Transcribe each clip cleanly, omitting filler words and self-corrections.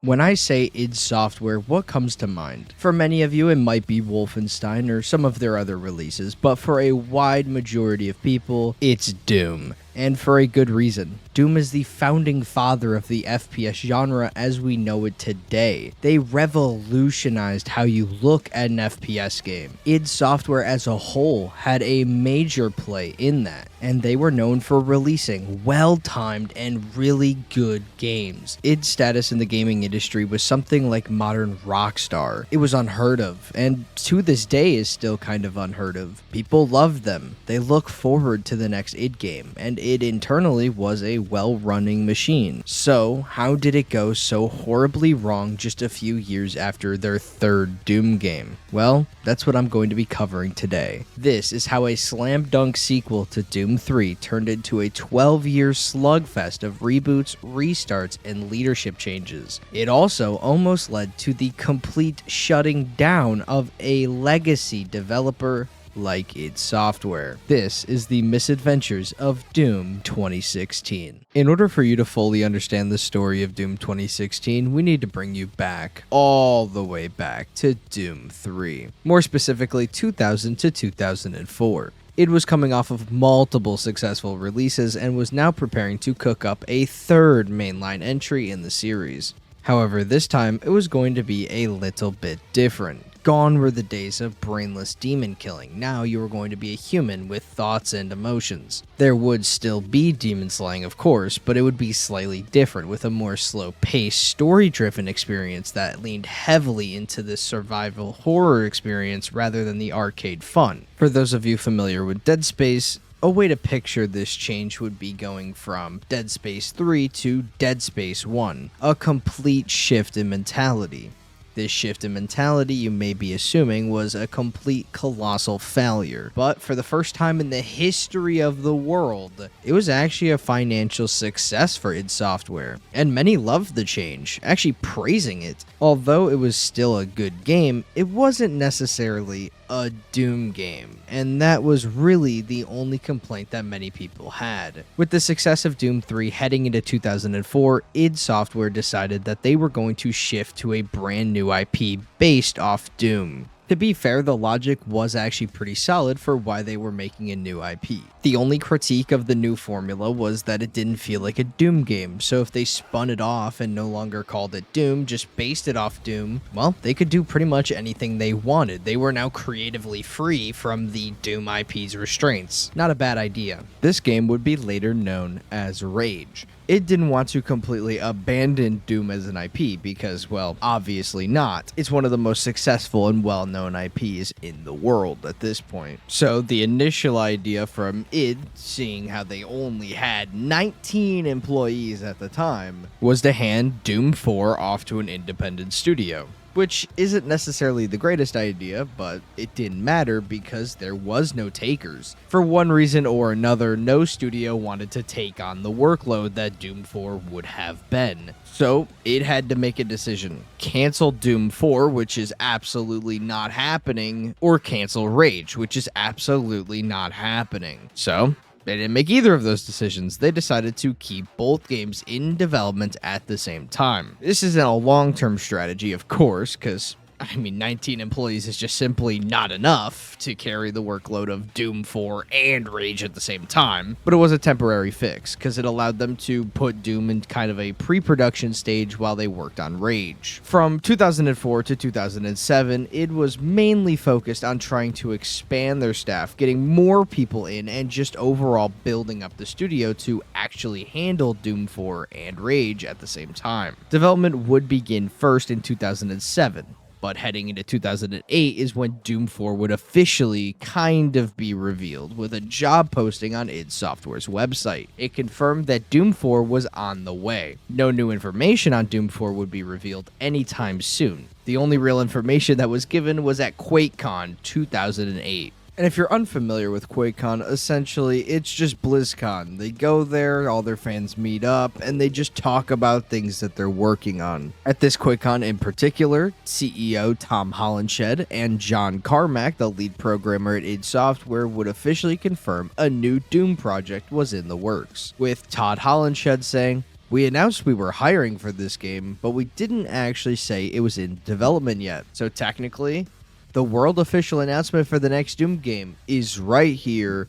When I say id Software, what comes to mind? For many of you, it might be Wolfenstein or some of their other releases, but for a wide majority of people, it's Doom. And for a good reason. Doom is the founding father of the FPS genre as we know it today. They revolutionized how you look at an FPS game. id Software as a whole had a major play in that, and they were known for releasing well-timed and really good games. Id's status in the gaming industry was something like modern Rockstar. It was unheard of, and to this day is still kind of unheard of. People loved them. They look forward to the next id game, and id internally was a well-running machine. So, how did it go so horribly wrong just a few years after their third Doom game? Well, that's what I'm going to be covering today. This is how a slam dunk sequel to Doom 3 turned into a 12-year slugfest of reboots, restarts, and leadership changes. It also almost led to the complete shutting down of a legacy developer like id Software. This is the Misadventures of Doom 2016. In order for you to fully understand the story of Doom 2016, we need to bring you back, all the way back to Doom 3. More specifically, 2000 to 2004. It was coming off of multiple successful releases and was now preparing to cook up a third mainline entry in the series. However, this time it was going to be a little bit different. Gone were the days of brainless demon killing. Now you were going to be a human with thoughts and emotions. There would still be demon slaying, of course, but it would be slightly different with a more slow-paced, story-driven experience that leaned heavily into the survival horror experience rather than the arcade fun. For those of you familiar with Dead Space, a way to picture this change would be going from Dead Space 3 to Dead Space 1, a complete shift in mentality. This shift in mentality, you may be assuming, was a complete colossal failure. But for the first time in the history of the world, it was actually a financial success for id Software. And many loved the change, actually praising it. Although it was still a good game, it wasn't necessarily a Doom game, and that was really the only complaint that many people had. With the success of Doom 3 heading into 2004, id Software decided that they were going to shift to a brand new IP based off Doom. To be fair, the logic was actually pretty solid for why they were making a new IP. The only critique of the new formula was that it didn't feel like a Doom game, so if they spun it off and no longer called it Doom, just based it off Doom, well, they could do pretty much anything they wanted. They were now creatively free from the Doom IP's restraints. Not a bad idea. This game would be later known as Rage. It didn't want to completely abandon Doom as an IP because, well, obviously not. It's one of the most successful and well-known IPs in the world at this point. So the initial idea from id, seeing how they only had 19 employees at the time, was to hand Doom 4 off to an independent studio. Which isn't necessarily the greatest idea, but it didn't matter because there was no takers. For one reason or another, no studio wanted to take on the workload that Doom 4 would have been. So it had to make a decision. Cancel Doom 4, which is absolutely not happening, or cancel Rage, which is absolutely not happening. So they didn't make either of those decisions. They decided to keep both games in development at the same time. This isn't a long-term strategy, of course, because 19 employees is just simply not enough to carry the workload of Doom 4 and Rage at the same time. But it was a temporary fix, because it allowed them to put Doom in kind of a pre-production stage while they worked on Rage. From 2004 to 2007, it was mainly focused on trying to expand their staff, getting more people in, and just overall building up the studio to actually handle Doom 4 and Rage at the same time. Development would begin first in 2007. But heading into 2008 is when Doom 4 would officially kind of be revealed with a job posting on id Software's website. It confirmed that Doom 4 was on the way. No new information on Doom 4 would be revealed anytime soon. The only real information that was given was at QuakeCon 2008. And if you're unfamiliar with QuakeCon, essentially, it's just BlizzCon. They go there, all their fans meet up, and they just talk about things that they're working on. At this QuakeCon in particular, CEO Tom Hollenshed and John Carmack, the lead programmer at id Software, would officially confirm a new Doom project was in the works, with Todd Hollenshed saying, We announced we were hiring for this game, but we didn't actually say it was in development yet. So technically, the world official announcement for the next Doom game is right here,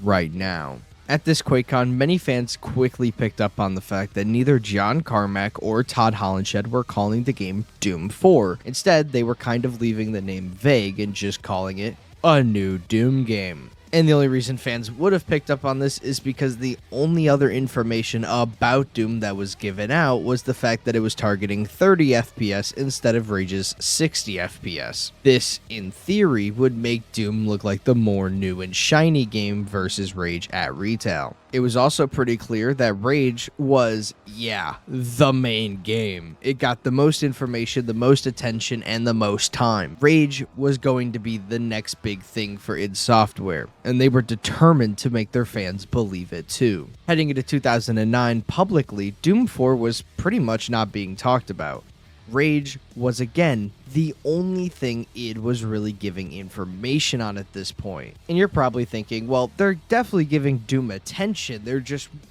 right now. At this QuakeCon, many fans quickly picked up on the fact that neither John Carmack or Todd Hollinshed were calling the game Doom 4. Instead, they were kind of leaving the name vague and just calling it a new Doom game. And the only reason fans would have picked up on this is because the only other information about Doom that was given out was the fact that it was targeting 30 FPS instead of Rage's 60 FPS. This, in theory, would make Doom look like the more new and shiny game versus Rage at retail. It was also pretty clear that Rage was, the main game. It got the most information, the most attention, and the most time. Rage was going to be the next big thing for id Software, and they were determined to make their fans believe it too. Heading into 2009, publicly, Doom 4 was pretty much not being talked about. Rage was again the only thing id was really giving information on at this point. And you're probably thinking, well, they're definitely giving Doom attention.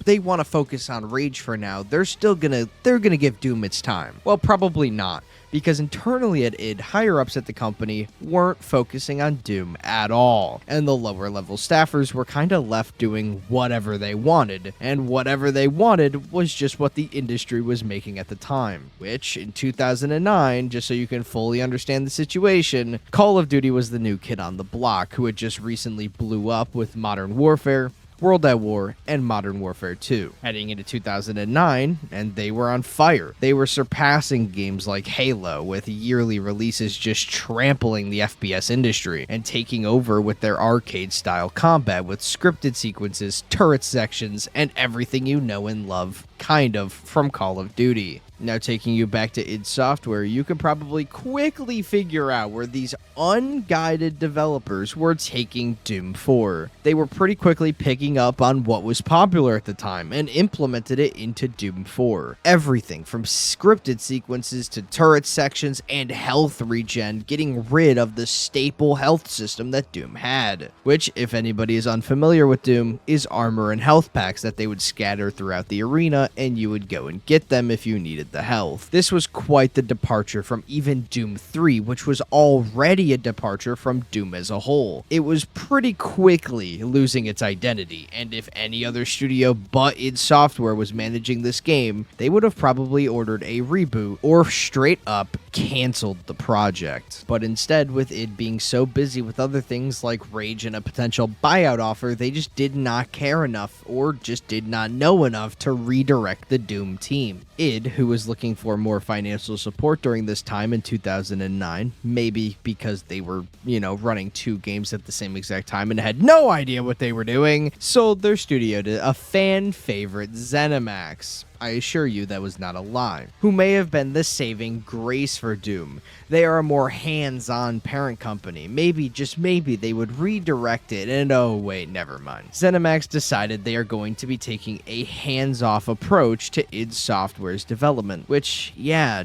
They want to focus on Rage for now. They're gonna give Doom its time. Well, probably not, because internally at id, higher ups at the company weren't focusing on Doom at all, and the lower level staffers were kind of left doing whatever they wanted, and whatever they wanted was just what the industry was making at the time, which in 2009, just so you can fully understand the situation, Call of Duty was the new kid on the block who had just recently blew up with Modern Warfare, World at War, and Modern Warfare 2. Heading into 2009, and they were on fire. They were surpassing games like Halo, with yearly releases just trampling the FPS industry, and taking over with their arcade-style combat with scripted sequences, turret sections, and everything you know and love, kind of, from Call of Duty. Now, taking you back to id Software, you can probably quickly figure out where these unguided developers were taking Doom 4. They were pretty quickly picking up on what was popular at the time and implemented it into Doom 4. Everything from scripted sequences to turret sections and health regen, getting rid of the staple health system that Doom had, which, if anybody is unfamiliar with Doom, is armor and health packs that they would scatter throughout the arena, and you would go and get them if you needed the health. This was quite the departure from even Doom 3, which was already a departure from Doom as a whole. It was pretty quickly losing its identity, and if any other studio but id Software was managing this game, they would have probably ordered a reboot or straight up canceled the project. But instead, with id being so busy with other things like Rage and a potential buyout offer, they just did not care enough, or just did not know enough, to redirect the Doom team. Id, who was looking for more financial support during this time in 2009, maybe because they were, running two games at the same exact time and had no idea what they were doing, sold their studio to a fan favorite, ZeniMax. I assure you that was not a lie, who may have been the saving grace for Doom. They are a more hands-on parent company. Maybe, just maybe, they would redirect it, and oh wait, never mind. ZeniMax decided they are going to be taking a hands-off approach to id Software's development, which,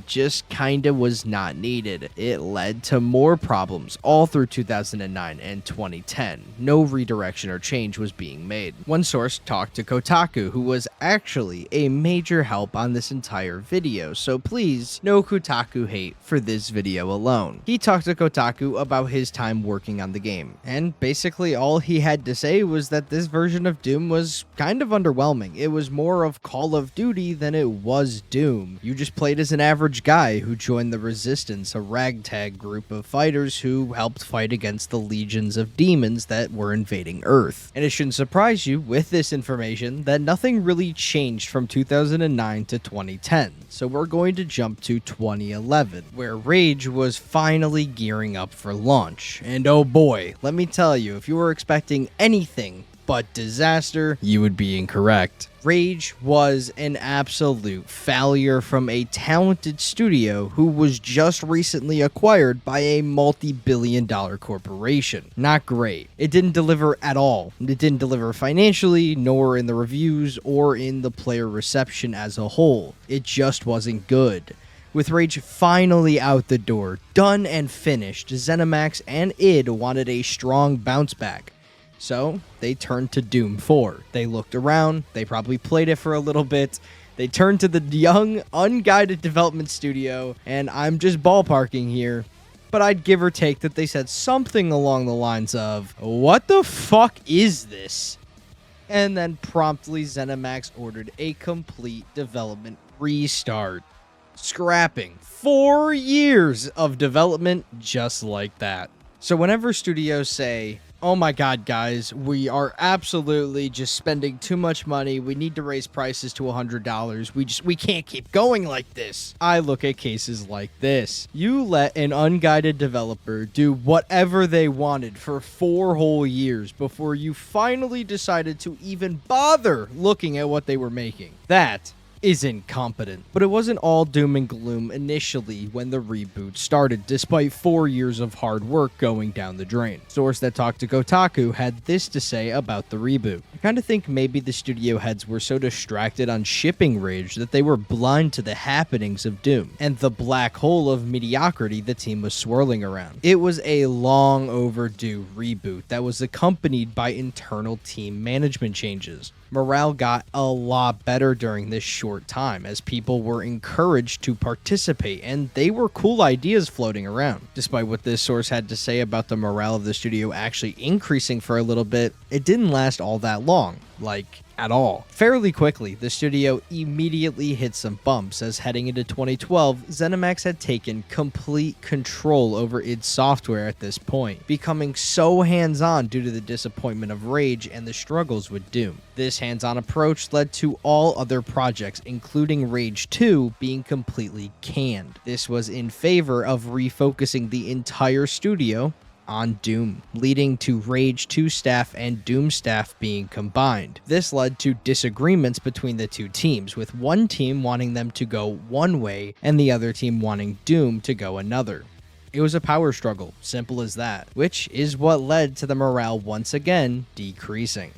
just kinda was not needed. It led to more problems all through 2009 and 2010. No redirection or change was being made. One source talked to Kotaku, who was actually a major help on this entire video, so please, no Kotaku hate for this video alone. He talked to Kotaku about his time working on the game, and basically all he had to say was that this version of Doom was kind of underwhelming. It was more of Call of Duty than it was Doom. You just played as an average guy who joined the Resistance, a ragtag group of fighters who helped fight against the legions of demons that were invading Earth. And it shouldn't surprise you, with this information, that nothing really changed from 2009 to 2010. So we're going to jump to 2011, where Rage was finally gearing up for launch. And oh boy, let me tell you, if you were expecting anything but disaster, you would be incorrect. Rage was an absolute failure from a talented studio who was just recently acquired by a multi-billion-dollar corporation. Not great. It didn't deliver at all. It didn't deliver financially, nor in the reviews, or in the player reception as a whole. It just wasn't good. With Rage finally out the door, done and finished, ZeniMax and id wanted a strong bounce back. So, they turned to Doom 4. They looked around, they probably played it for a little bit, They turned to the young, unguided development studio, and I'm just ballparking here, but I'd give or take that they said something along the lines of, "What the fuck is this?" And then promptly ZeniMax ordered a complete development restart, scrapping 4 years of development just like that. So whenever studios say, "Oh my god, guys, we are absolutely just spending too much money. We need to raise prices to $100. We can't keep going like this," I look at cases like this. You let an unguided developer do whatever they wanted for 4 whole years before you finally decided to even bother looking at what they were making. That is incompetent. But it wasn't all doom and gloom initially when the reboot started, despite 4 years of hard work going down the drain. Source that talked to Kotaku had this to say about the reboot. "I kind of think maybe the studio heads were so distracted on shipping rage that they were blind to the happenings of Doom and the black hole of mediocrity the team was swirling around. It was a long overdue reboot that was accompanied by internal team management changes. Morale got a lot better during this short time as people were encouraged to participate and they were cool ideas floating around. Despite what this source had to say about the morale of the studio actually increasing for a little bit, it didn't last all that long. Like, at all. Fairly quickly, the studio immediately hit some bumps as heading into 2012, ZeniMax had taken complete control over id Software at this point, becoming so hands-on due to the disappointment of Rage and the struggles with Doom. This hands-on approach led to all other projects, including Rage 2, being completely canned. This was in favor of refocusing the entire studio on Doom, leading to Rage 2 staff and Doom staff being combined. This led to disagreements between the two teams, with one team wanting them to go one way and the other team wanting Doom to go another. It was a power struggle, simple as that, which is what led to the morale once again decreasing.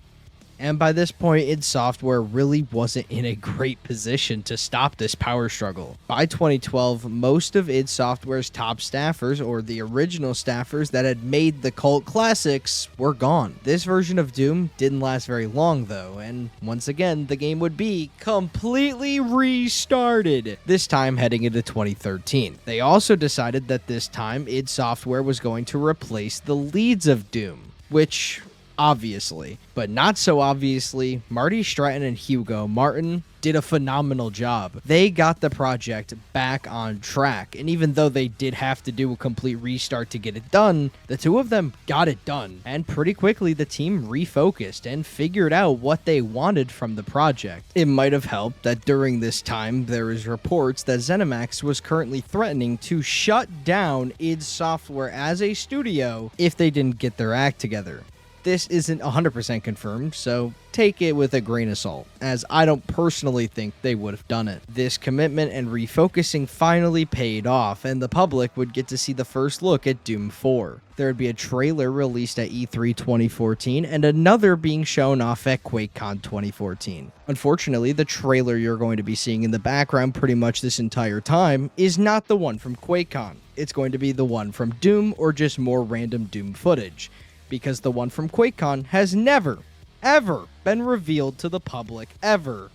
And by this point, id Software really wasn't in a great position to stop this power struggle. By 2012, most of id Software's top staffers, or the original staffers that had made the cult classics, were gone. This version of Doom didn't last very long though, and once again, the game would be completely restarted, this time heading into 2013. They also decided that this time, id Software was going to replace the leads of Doom, which obviously, but not so obviously, Marty Stratton and Hugo Martin did a phenomenal job. They got the project back on track, and even though they did have to do a complete restart to get it done, the two of them got it done, and pretty quickly the team refocused and figured out what they wanted from the project. It might have helped that during this time there is reports that ZeniMax was currently threatening to shut down id Software as a studio if they didn't get their act together. This isn't 100% confirmed, so take it with a grain of salt, as I don't personally think they would have done it. This commitment and refocusing finally paid off, and the public would get to see the first look at Doom 4. There would be a trailer released at E3 2014, and another being shown off at QuakeCon 2014. Unfortunately, the trailer you're going to be seeing in the background pretty much this entire time is not the one from QuakeCon. It's going to be the one from Doom, or just more random Doom footage, because the one from QuakeCon has never, ever been revealed to the public, ever.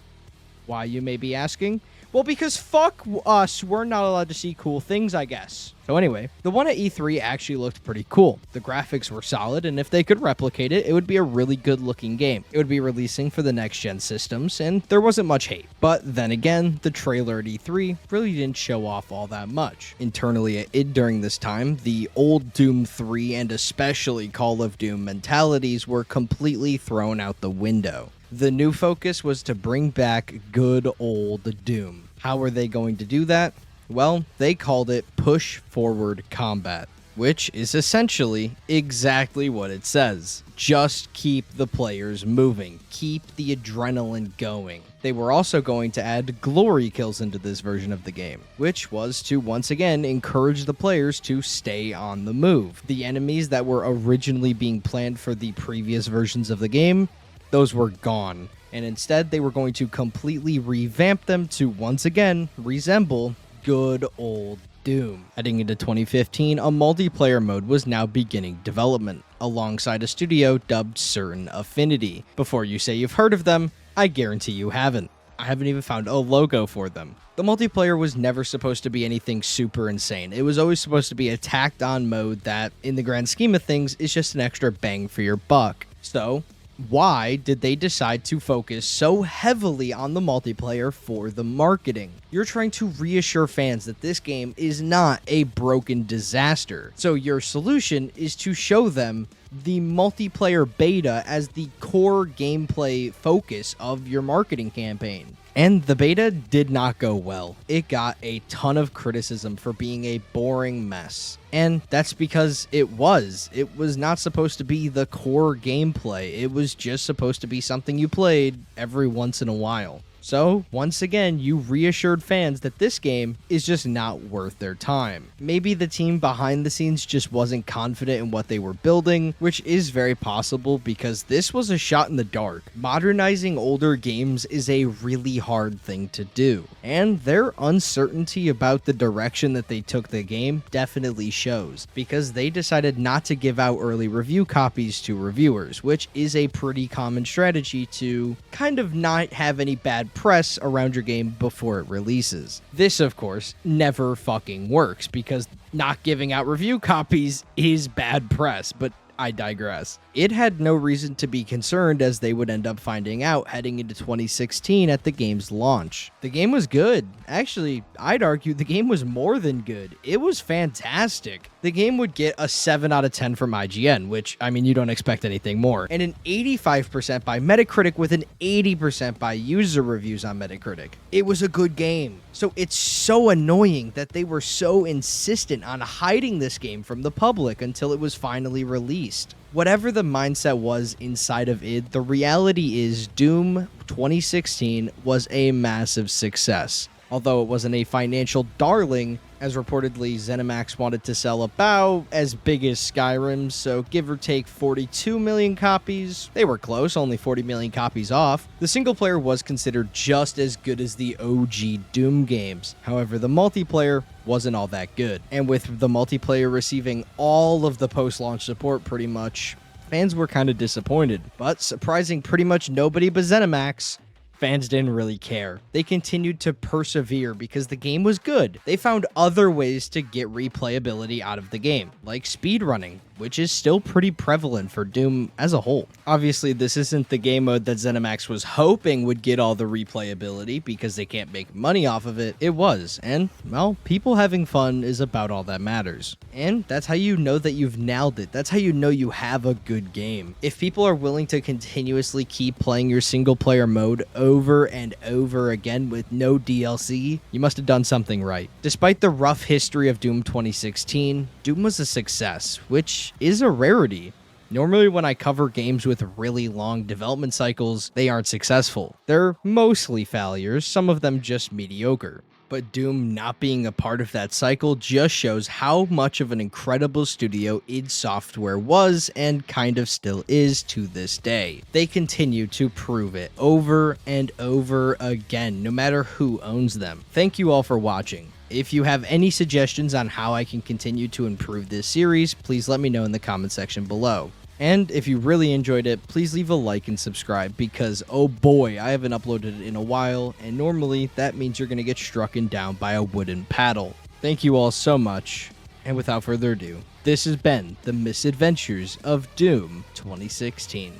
Why, you may be asking? Well, because fuck us, we're not allowed to see cool things, I guess. So anyway, the one at E3 actually looked pretty cool. The graphics were solid, and if they could replicate it, it would be a really good looking game. It would be releasing for the next gen systems, and there wasn't much hate. But then again, the trailer at E3 really didn't show off all that much. Internally at id during this time, the old Doom 3 and especially Call of Doom mentalities were completely thrown out the window. The new focus was to bring back good old Doom. How were they going to do that? Well, they called it push forward combat, which is essentially exactly what it says. Just keep the players moving, keep the adrenaline going. They were also going to add glory kills into this version of the game, which was to once again encourage the players to stay on the move. The enemies that were originally being planned for the previous versions of the game, those were gone, and instead they were going to completely revamp them to once again resemble good old Doom. Heading into 2015, a multiplayer mode was now beginning development, alongside a studio dubbed Certain Affinity. Before you say you've heard of them, I guarantee you haven't. I haven't even found a logo for them. The multiplayer was never supposed to be anything super insane. It was always supposed to be a tacked on mode that, in the grand scheme of things, is just an extra bang for your buck. So, why did they decide to focus so heavily on the multiplayer for the marketing? You're trying to reassure fans that this game is not a broken disaster. So your solution is to show them the multiplayer beta as the core gameplay focus of your marketing campaign. And the beta did not go well. It got a ton of criticism for being a boring mess. And that's because it was. It was not supposed to be the core gameplay. It was just supposed to be something you played every once in a while. So, once again, you reassured fans that this game is just not worth their time. Maybe the team behind the scenes just wasn't confident in what they were building, which is very possible because this was a shot in the dark. Modernizing older games is a really hard thing to do, and their uncertainty about the direction that they took the game definitely shows, because they decided not to give out early review copies to reviewers, which is a pretty common strategy to kind of not have any bad press around your game before it releases. This, of course, never fucking works because not giving out review copies is bad press, but I digress. It had no reason to be concerned, as they would end up finding out heading into 2016 at the game's launch. The game was good. Actually, I'd argue the game was more than good. It was fantastic. The game would get a 7 out of 10 from IGN, which, I mean, you don't expect anything more, and an 85% by Metacritic with an 80% by user reviews on Metacritic. It was a good game. So it's so annoying that they were so insistent on hiding this game from the public until it was finally released. Whatever the mindset was inside of it, the reality is Doom 2016 was a massive success. Although it wasn't a financial darling, as reportedly ZeniMax wanted to sell about as big as Skyrim, so give or take 42 million copies. They were close, only 40 million copies off. The single player was considered just as good as the OG Doom games. However, the multiplayer wasn't all that good. And with the multiplayer receiving all of the post-launch support pretty much, fans were kind of disappointed. But surprising pretty much nobody but ZeniMax, fans didn't really care. They continued to persevere because the game was good. They found other ways to get replayability out of the game, like speedrunning, which is still pretty prevalent for Doom as a whole. Obviously, this isn't the game mode that ZeniMax was hoping would get all the replayability because they can't make money off of it. It was, and, well, people having fun is about all that matters. And that's how you know that you've nailed it. That's how you know you have a good game. If people are willing to continuously keep playing your single player mode over and over again with no DLC, you must have done something right. Despite the rough history of Doom 2016, Doom was a success, which is a rarity. Normally when I cover games with really long development cycles, they aren't successful. They're mostly failures, some of them just mediocre. But Doom not being a part of that cycle just shows how much of an incredible studio id Software was and kind of still is to this day. They continue to prove it over and over again, no matter who owns them. Thank you all for watching. If you have any suggestions on how I can continue to improve this series, please let me know in the comment section below. And if you really enjoyed it, please leave a like and subscribe because, oh boy, I haven't uploaded it in a while, and normally that means you're going to get struck down by a wooden paddle. Thank you all so much, and without further ado, this has been the Misadventures of Doom 2016.